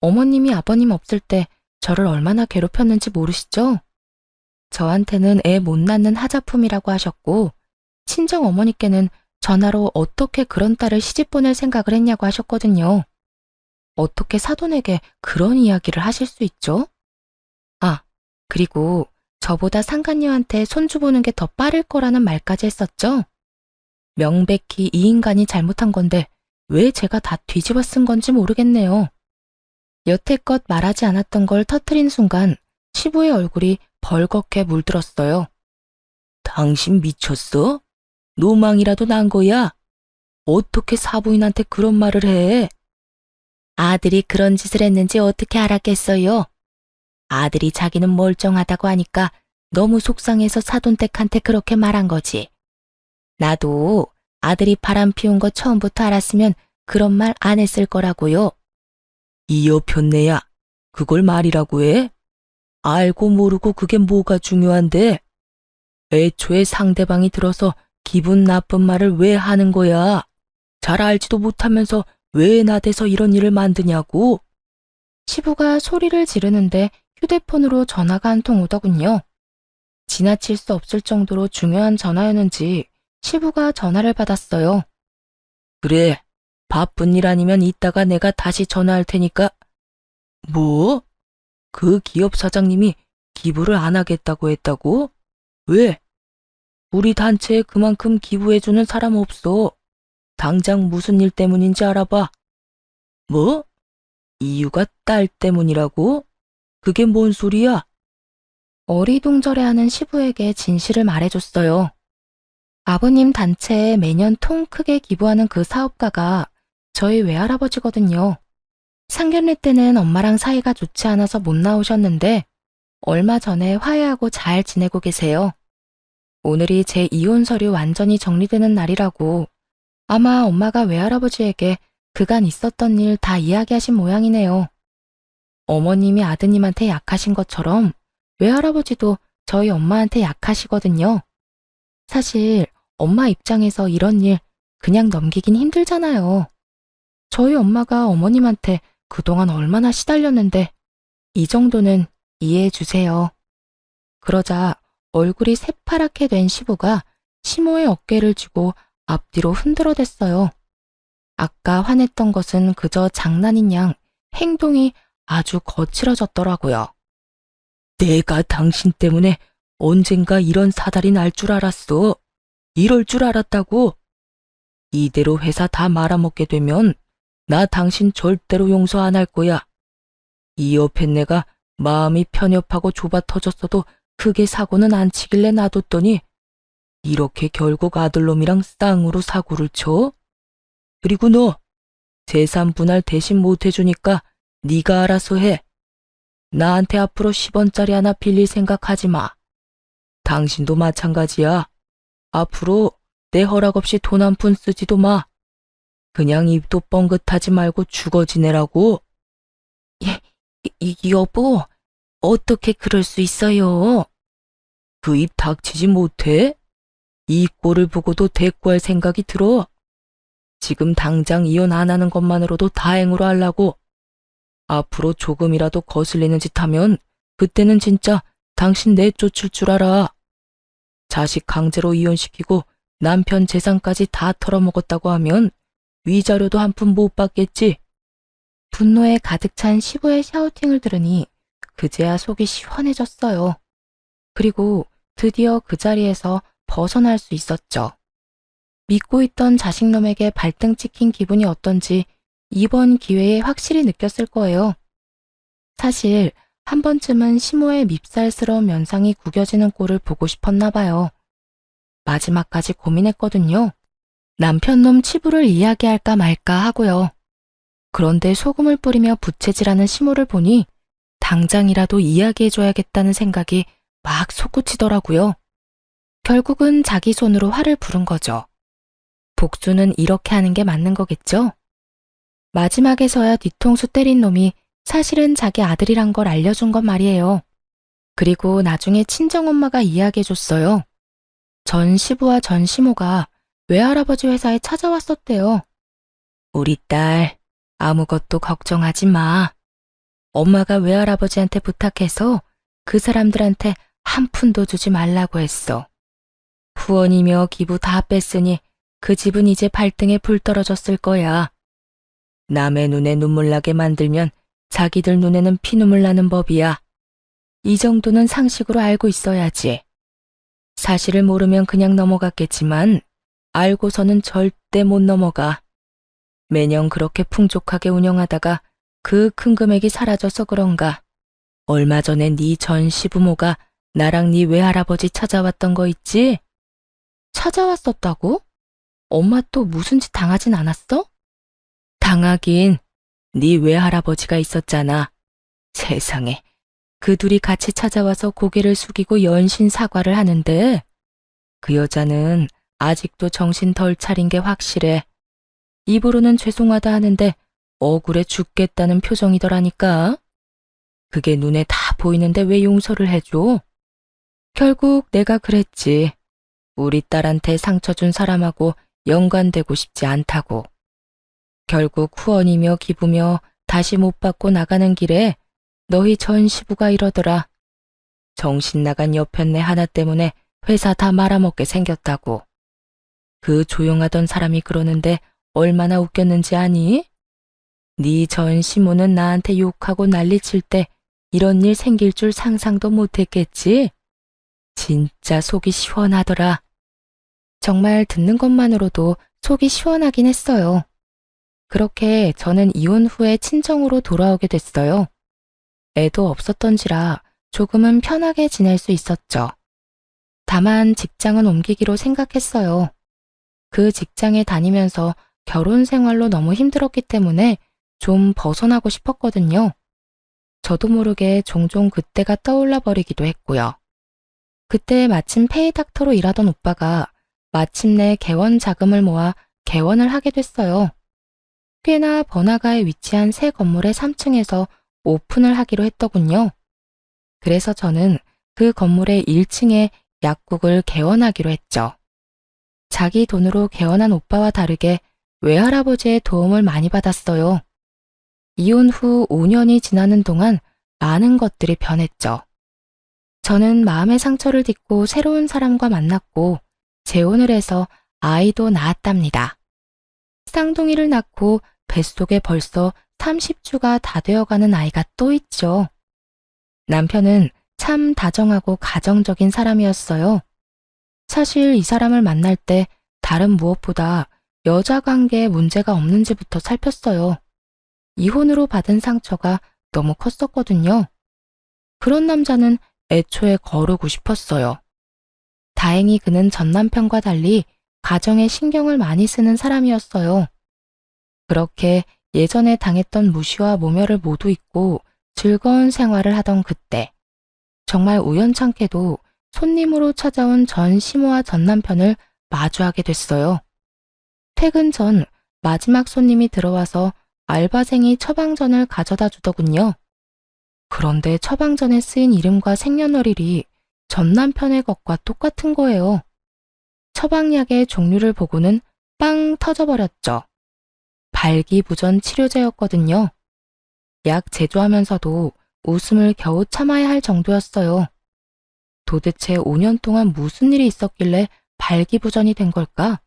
어머님이 아버님 없을 때 저를 얼마나 괴롭혔는지 모르시죠? 저한테는 애 못 낳는 하자품이라고 하셨고, 친정 어머니께는 전화로 어떻게 그런 딸을 시집 보낼 생각을 했냐고 하셨거든요. 어떻게 사돈에게 그런 이야기를 하실 수 있죠? 아, 그리고 저보다 상간녀한테 손주 보는 게 더 빠를 거라는 말까지 했었죠? 명백히 이 인간이 잘못한 건데 왜 제가 다 뒤집어 쓴 건지 모르겠네요. 여태껏 말하지 않았던 걸 터트린 순간 시부의 얼굴이 벌겋게 물들었어요. 당신 미쳤어? 노망이라도 난 거야? 어떻게 사부인한테 그런 말을 해? 아들이 그런 짓을 했는지 어떻게 알았겠어요? 아들이 자기는 멀쩡하다고 하니까 너무 속상해서 사돈댁한테 그렇게 말한 거지. 나도 아들이 바람 피운 거 처음부터 알았으면 그런 말 안 했을 거라고요. 이 여편네야, 그걸 말이라고 해? 알고 모르고 그게 뭐가 중요한데? 애초에 상대방이 들어서 기분 나쁜 말을 왜 하는 거야? 잘 알지도 못하면서 왜 나대서 이런 일을 만드냐고? 시부가 소리를 지르는데 휴대폰으로 전화가 한 통 오더군요. 지나칠 수 없을 정도로 중요한 전화였는지 시부가 전화를 받았어요. 그래, 바쁜 일 아니면 이따가 내가 다시 전화할 테니까. 뭐? 그 기업 사장님이 기부를 안 하겠다고 했다고? 왜? 우리 단체에 그만큼 기부해주는 사람 없어. 당장 무슨 일 때문인지 알아봐. 뭐? 이유가 딸 때문이라고? 그게 뭔 소리야? 어리둥절해하는 시부에게 진실을 말해줬어요. 아버님 단체에 매년 통 크게 기부하는 그 사업가가 저희 외할아버지거든요. 상견례 때는 엄마랑 사이가 좋지 않아서 못 나오셨는데 얼마 전에 화해하고 잘 지내고 계세요. 오늘이 제 이혼 서류 완전히 정리되는 날이라고 아마 엄마가 외할아버지에게 그간 있었던 일 다 이야기하신 모양이네요. 어머님이 아드님한테 약하신 것처럼 외할아버지도 저희 엄마한테 약하시거든요. 사실 엄마 입장에서 이런 일 그냥 넘기긴 힘들잖아요. 저희 엄마가 어머님한테 그동안 얼마나 시달렸는데 이 정도는 이해해 주세요. 그러자 얼굴이 새파랗게 된 시부가 시모의 어깨를 쥐고 앞뒤로 흔들어댔어요. 아까 화냈던 것은 그저 장난인 양 행동이 아주 거칠어졌더라고요. 내가 당신 때문에 언젠가 이런 사달이 날 줄 알았어. 이럴 줄 알았다고. 이대로 회사 다 말아먹게 되면 나 당신 절대로 용서 안 할 거야. 이 옆에 내가 마음이 편협하고 좁아 터졌어도 크게 사고는 안 치길래 놔뒀더니 이렇게 결국 아들놈이랑 쌍으로 사고를 쳐? 그리고 너 재산 분할 대신 못 해주니까 네가 알아서 해. 나한테 앞으로 10원짜리 하나 빌릴 생각하지 마. 당신도 마찬가지야. 앞으로 내 허락 없이 돈 한 푼 쓰지도 마. 그냥 입도 뻥긋하지 말고 죽어 지내라고. 여보, 어떻게 그럴 수 있어요? 그 입 닥치지 못해? 이 꼴을 보고도 대꾸할 생각이 들어. 지금 당장 이혼 안 하는 것만으로도 다행으로 하려고. 앞으로 조금이라도 거슬리는 짓 하면 그때는 진짜 당신 내쫓을 줄 알아. 자식 강제로 이혼시키고 남편 재산까지 다 털어먹었다고 하면 위자료도 한 푼 못 받겠지. 분노에 가득 찬 시부의 샤우팅을 들으니 그제야 속이 시원해졌어요. 그리고 드디어 그 자리에서 벗어날 수 있었죠. 믿고 있던 자식놈에게 발등 찍힌 기분이 어떤지 이번 기회에 확실히 느꼈을 거예요. 사실 한 번쯤은 시모의 밉살스러운 면상이 구겨지는 꼴을 보고 싶었나 봐요. 마지막까지 고민했거든요. 남편놈 치부를 이야기할까 말까 하고요. 그런데 소금을 뿌리며 부채질하는 시모를 보니 당장이라도 이야기해줘야겠다는 생각이 막 솟구치더라고요. 결국은 자기 손으로 화를 부른 거죠. 복수는 이렇게 하는 게 맞는 거겠죠? 마지막에서야 뒤통수 때린 놈이 사실은 자기 아들이란 걸 알려준 건 말이에요. 그리고 나중에 친정엄마가 이야기해줬어요. 전 시부와 전 시모가 외할아버지 회사에 찾아왔었대요. 우리 딸, 아무것도 걱정하지 마. 엄마가 외할아버지한테 부탁해서 그 사람들한테 한 푼도 주지 말라고 했어. 후원이며 기부 다 뺐으니 그 집은 이제 발등에 불 떨어졌을 거야. 남의 눈에 눈물 나게 만들면 자기들 눈에는 피눈물 나는 법이야. 이 정도는 상식으로 알고 있어야지. 사실을 모르면 그냥 넘어갔겠지만 알고서는 절대 못 넘어가. 매년 그렇게 풍족하게 운영하다가 그 큰 금액이 사라져서 그런가. 얼마 전에 네 전 시부모가 나랑 네 외할아버지 찾아왔던 거 있지? 찾아왔었다고? 엄마 또 무슨 짓 당하진 않았어? 당하긴 네 외할아버지가 있었잖아. 세상에, 그 둘이 같이 찾아와서 고개를 숙이고 연신 사과를 하는데 그 여자는 아직도 정신 덜 차린 게 확실해. 입으로는 죄송하다 하는데 억울해 죽겠다는 표정이더라니까. 그게 눈에 다 보이는데 왜 용서를 해줘? 결국 내가 그랬지. 우리 딸한테 상처 준 사람하고 연관되고 싶지 않다고. 결국 후원이며 기부며 다시 못 받고 나가는 길에 너희 전 시부가 이러더라. 정신 나간 여편네 하나 때문에 회사 다 말아먹게 생겼다고. 그 조용하던 사람이 그러는데 얼마나 웃겼는지 아니? 네 전 시모는 나한테 욕하고 난리칠 때 이런 일 생길 줄 상상도 못했겠지? 진짜 속이 시원하더라. 정말 듣는 것만으로도 속이 시원하긴 했어요. 그렇게 저는 이혼 후에 친정으로 돌아오게 됐어요. 애도 없었던지라 조금은 편하게 지낼 수 있었죠. 다만 직장은 옮기기로 생각했어요. 그 직장에 다니면서 결혼 생활로 너무 힘들었기 때문에 좀 벗어나고 싶었거든요. 저도 모르게 종종 그때가 떠올라 버리기도 했고요. 그때 마침 페이닥터로 일하던 오빠가 마침내 개원 자금을 모아 개원을 하게 됐어요. 꽤나 번화가에 위치한 새 건물의 3층에서 오픈을 하기로 했더군요. 그래서 저는 그 건물의 1층에 약국을 개원하기로 했죠. 자기 돈으로 개원한 오빠와 다르게 외할아버지의 도움을 많이 받았어요. 이혼 후 5년이 지나는 동안 많은 것들이 변했죠. 저는 마음의 상처를 딛고 새로운 사람과 만났고 재혼을 해서 아이도 낳았답니다. 쌍둥이를 낳고 뱃속에 벌써 30주가 다 되어가는 아이가 또 있죠. 남편은 참 다정하고 가정적인 사람이었어요. 사실 이 사람을 만날 때 다른 무엇보다 여자 관계에 문제가 없는지부터 살폈어요. 이혼으로 받은 상처가 너무 컸었거든요. 그런 남자는 애초에 거르고 싶었어요. 다행히 그는 전 남편과 달리 가정에 신경을 많이 쓰는 사람이었어요. 그렇게 예전에 당했던 무시와 모멸을 모두 잊고 즐거운 생활을 하던 그때, 정말 우연찮게도 손님으로 찾아온 전 시모와 전 남편을 마주하게 됐어요. 퇴근 전 마지막 손님이 들어와서 알바생이 처방전을 가져다 주더군요. 그런데 처방전에 쓰인 이름과 생년월일이 전 남편의 것과 똑같은 거예요. 처방약의 종류를 보고는 빵 터져버렸죠. 발기부전 치료제였거든요. 약 제조하면서도 웃음을 겨우 참아야 할 정도였어요. 도대체 5년 동안 무슨 일이 있었길래 발기부전이 된 걸까?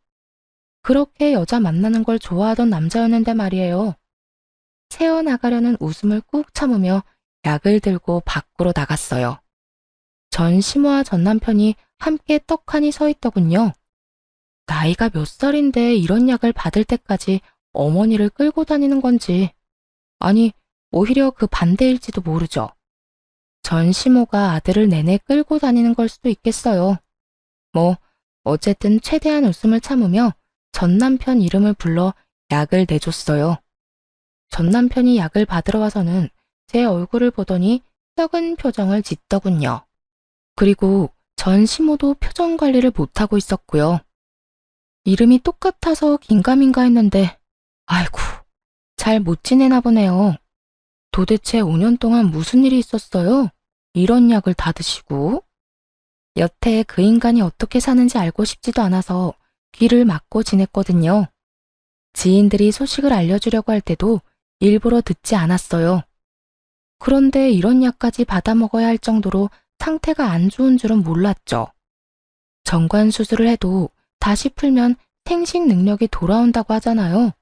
그렇게 여자 만나는 걸 좋아하던 남자였는데 말이에요. 새어나가려는 웃음을 꾹 참으며 약을 들고 밖으로 나갔어요. 전 시모와 전 남편이 함께 떡하니 서 있더군요. 나이가 몇 살인데 이런 약을 받을 때까지 어머니를 끌고 다니는 건지, 아니 오히려 그 반대일지도 모르죠. 전 시모가 아들을 내내 끌고 다니는 걸 수도 있겠어요. 어쨌든 최대한 웃음을 참으며 전 남편 이름을 불러 약을 내줬어요. 전 남편이 약을 받으러 와서는 제 얼굴을 보더니 썩은 표정을 짓더군요. 그리고 전 시모도 표정 관리를 못하고 있었고요. 이름이 똑같아서 긴가민가 했는데 아이고, 잘 못 지내나 보네요. 도대체 5년 동안 무슨 일이 있었어요? 이런 약을 다 드시고. 여태 그 인간이 어떻게 사는지 알고 싶지도 않아서 귀를 막고 지냈거든요. 지인들이 소식을 알려주려고 할 때도 일부러 듣지 않았어요. 그런데 이런 약까지 받아 먹어야 할 정도로 상태가 안 좋은 줄은 몰랐죠. 정관 수술을 해도 다시 풀면 생식 능력이 돌아온다고 하잖아요.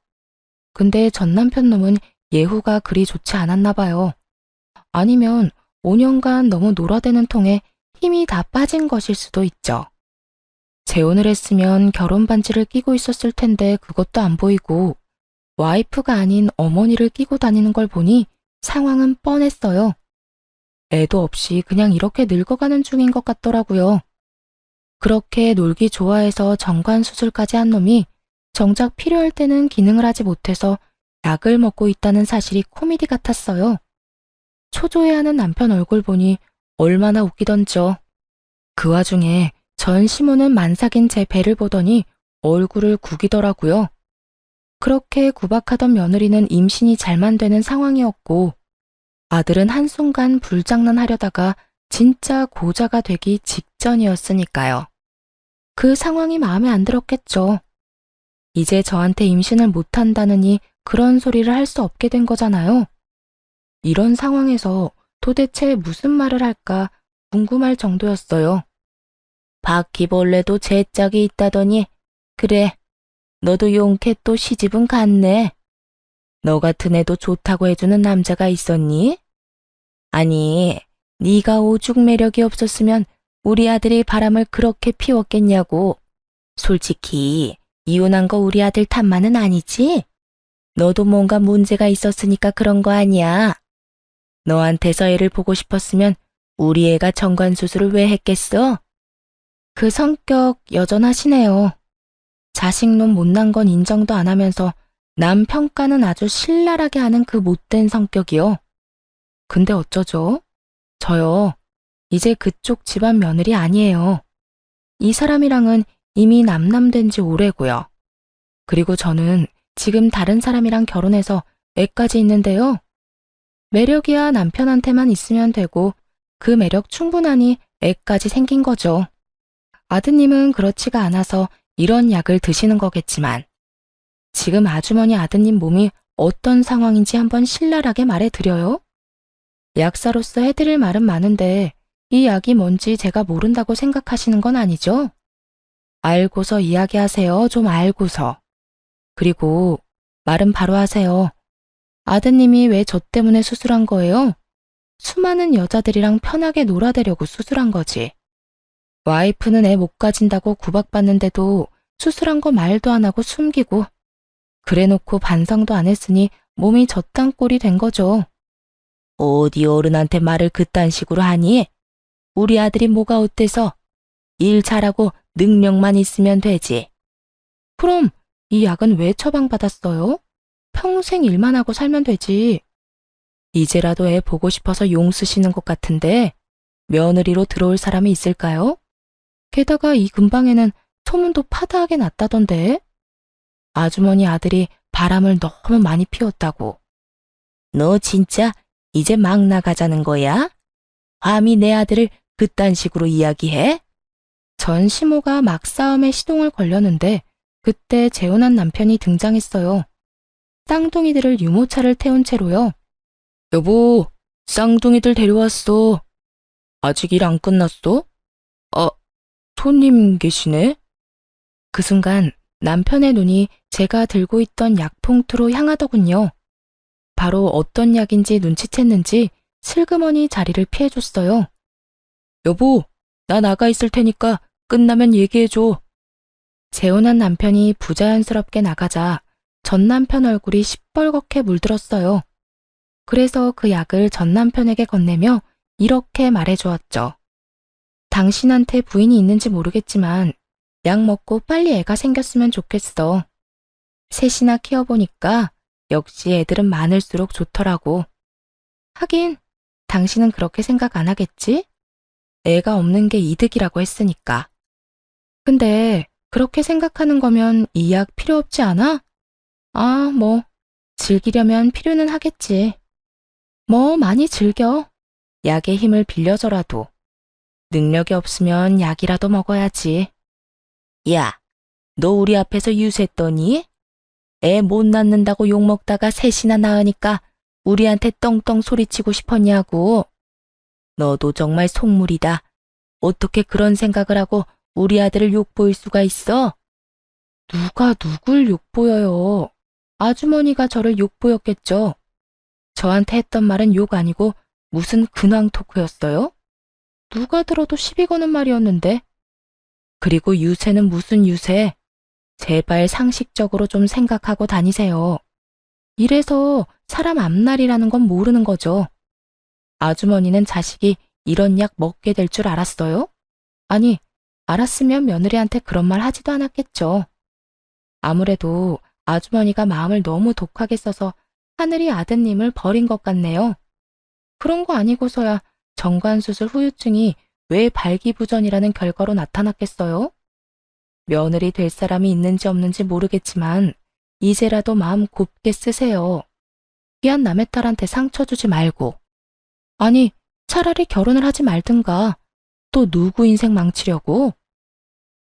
근데 전 남편 놈은 예후가 그리 좋지 않았나 봐요. 아니면 5년간 너무 놀아대는 통에 힘이 다 빠진 것일 수도 있죠. 재혼을 했으면 결혼 반지를 끼고 있었을 텐데 그것도 안 보이고 와이프가 아닌 어머니를 끼고 다니는 걸 보니 상황은 뻔했어요. 애도 없이 그냥 이렇게 늙어가는 중인 것 같더라고요. 그렇게 놀기 좋아해서 정관 수술까지 한 놈이 정작 필요할 때는 기능을 하지 못해서 약을 먹고 있다는 사실이 코미디 같았어요. 초조해하는 남편 얼굴 보니 얼마나 웃기던지요. 그 와중에 전 시모는 만삭인 제 배를 보더니 얼굴을 구기더라고요. 그렇게 구박하던 며느리는 임신이 잘만 되는 상황이었고 아들은 한순간 불장난하려다가 진짜 고자가 되기 직전이었으니까요. 그 상황이 마음에 안 들었겠죠. 이제 저한테 임신을 못한다느니 그런 소리를 할 수 없게 된 거잖아요. 이런 상황에서 도대체 무슨 말을 할까 궁금할 정도였어요. 바퀴벌레도 제 짝이 있다더니 그래, 너도 용케 또 시집은 갔네. 너 같은 애도 좋다고 해주는 남자가 있었니? 아니, 네가 오죽 매력이 없었으면 우리 아들이 바람을 그렇게 피웠겠냐고. 솔직히 이혼한 거 우리 아들 탓만은 아니지? 너도 뭔가 문제가 있었으니까 그런 거 아니야. 너한테서 애를 보고 싶었으면 우리 애가 정관수술을 왜 했겠어? 그 성격 여전하시네요. 자식놈 못난 건 인정도 안 하면서 남 평가는 아주 신랄하게 하는 그 못된 성격이요. 근데 어쩌죠? 저요, 이제 그쪽 집안 며느리 아니에요. 이 사람이랑은 이미 남남된 지 오래고요. 그리고 저는 지금 다른 사람이랑 결혼해서 애까지 있는데요. 매력이야 남편한테만 있으면 되고 그 매력 충분하니 애까지 생긴 거죠. 아드님은 그렇지가 않아서 이런 약을 드시는 거겠지만 지금 아주머니 아드님 몸이 어떤 상황인지 한번 신랄하게 말해드려요. 약사로서 해드릴 말은 많은데 이 약이 뭔지 제가 모른다고 생각하시는 건 아니죠? 알고서 이야기하세요. 좀 알고서. 그리고 말은 바로 하세요. 아드님이 왜 저 때문에 수술한 거예요? 수많은 여자들이랑 편하게 놀아대려고 수술한 거지. 와이프는 애 못 가진다고 구박받는데도 수술한 거 말도 안 하고 숨기고 그래놓고 반성도 안 했으니 몸이 저딴 꼴이 된 거죠. 어디 어른한테 말을 그딴 식으로 하니? 우리 아들이 뭐가 어때서? 일 잘하고 능력만 있으면 되지. 그럼 이 약은 왜 처방받았어요? 평생 일만 하고 살면 되지. 이제라도 애 보고 싶어서 용 쓰시는 것 같은데 며느리로 들어올 사람이 있을까요? 게다가 이 근방에는 소문도 파다하게 났다던데. 아주머니 아들이 바람을 너무 많이 피웠다고. 너 진짜 이제 막 나가자는 거야? 감히 내 아들을 그딴 식으로 이야기해? 전 시모가 막 싸움에 시동을 걸렸는데 그때 재혼한 남편이 등장했어요. 쌍둥이들을 유모차를 태운 채로요. 여보, 쌍둥이들 데려왔어. 아직 일 안 끝났어? 아, 손님 계시네? 그 순간 남편의 눈이 제가 들고 있던 약봉투로 향하더군요. 바로 어떤 약인지 눈치챘는지 슬그머니 자리를 피해줬어요. 여보, 나 나가 있을 테니까 끝나면 얘기해줘. 재혼한 남편이 부자연스럽게 나가자 전 남편 얼굴이 시뻘겋게 물들었어요. 그래서 그 약을 전 남편에게 건네며 이렇게 말해주었죠. 당신한테 부인이 있는지 모르겠지만 약 먹고 빨리 애가 생겼으면 좋겠어. 셋이나 키워보니까 역시 애들은 많을수록 좋더라고. 하긴, 당신은 그렇게 생각 안 하겠지? 애가 없는 게 이득이라고 했으니까. 근데 그렇게 생각하는 거면 이 약 필요 없지 않아? 아, 뭐, 즐기려면 필요는 하겠지. 뭐, 많이 즐겨. 약의 힘을 빌려줘라도. 능력이 없으면 약이라도 먹어야지. 야, 너 우리 앞에서 유세했더니? 애 못 낳는다고 욕먹다가 셋이나 낳으니까 우리한테 떵떵 소리치고 싶었냐고. 너도 정말 속물이다. 어떻게 그런 생각을 하고 우리 아들을 욕보일 수가 있어? 누가 누굴 욕보여요. 아주머니가 저를 욕보였겠죠. 저한테 했던 말은 욕 아니고 무슨 근황 토크였어요? 누가 들어도 시비 거는 말이었는데. 그리고 유세는 무슨 유세? 제발 상식적으로 좀 생각하고 다니세요. 이래서 사람 앞날이라는 건 모르는 거죠. 아주머니는 자식이 이런 약 먹게 될 줄 알았어요? 아니, 알았으면 며느리한테 그런 말 하지도 않았겠죠. 아무래도 아주머니가 마음을 너무 독하게 써서 하늘이 아드님을 버린 것 같네요. 그런 거 아니고서야 정관수술 후유증이 왜 발기부전이라는 결과로 나타났겠어요? 며느리 될 사람이 있는지 없는지 모르겠지만 이제라도 마음 곱게 쓰세요. 귀한 남의 딸한테 상처 주지 말고. 아니, 차라리 결혼을 하지 말든가. 또 누구 인생 망치려고?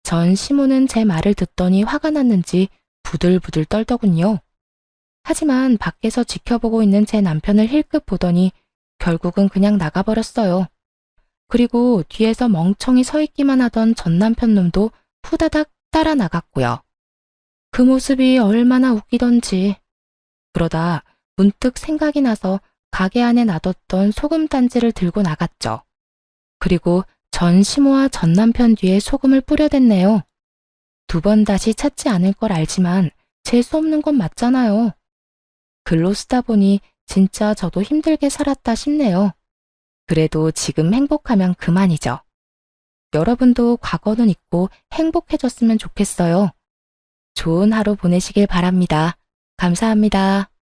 전 시모는 제 말을 듣더니 화가 났는지 부들부들 떨더군요. 하지만 밖에서 지켜보고 있는 제 남편을 힐끗 보더니 결국은 그냥 나가버렸어요. 그리고 뒤에서 멍청이 서 있기만 하던 전 남편 놈도 후다닥 따라 나갔고요. 그 모습이 얼마나 웃기던지. 그러다 문득 생각이 나서 가게 안에 놔뒀던 소금 단지를 들고 나갔죠. 그리고 전 시모와 전 남편 뒤에 소금을 뿌려댔네요. 2번 다시 찾지 않을 걸 알지만 재수 없는 건 맞잖아요. 글로 쓰다 보니 진짜 저도 힘들게 살았다 싶네요. 그래도 지금 행복하면 그만이죠. 여러분도 과거는 잊고 행복해졌으면 좋겠어요. 좋은 하루 보내시길 바랍니다. 감사합니다.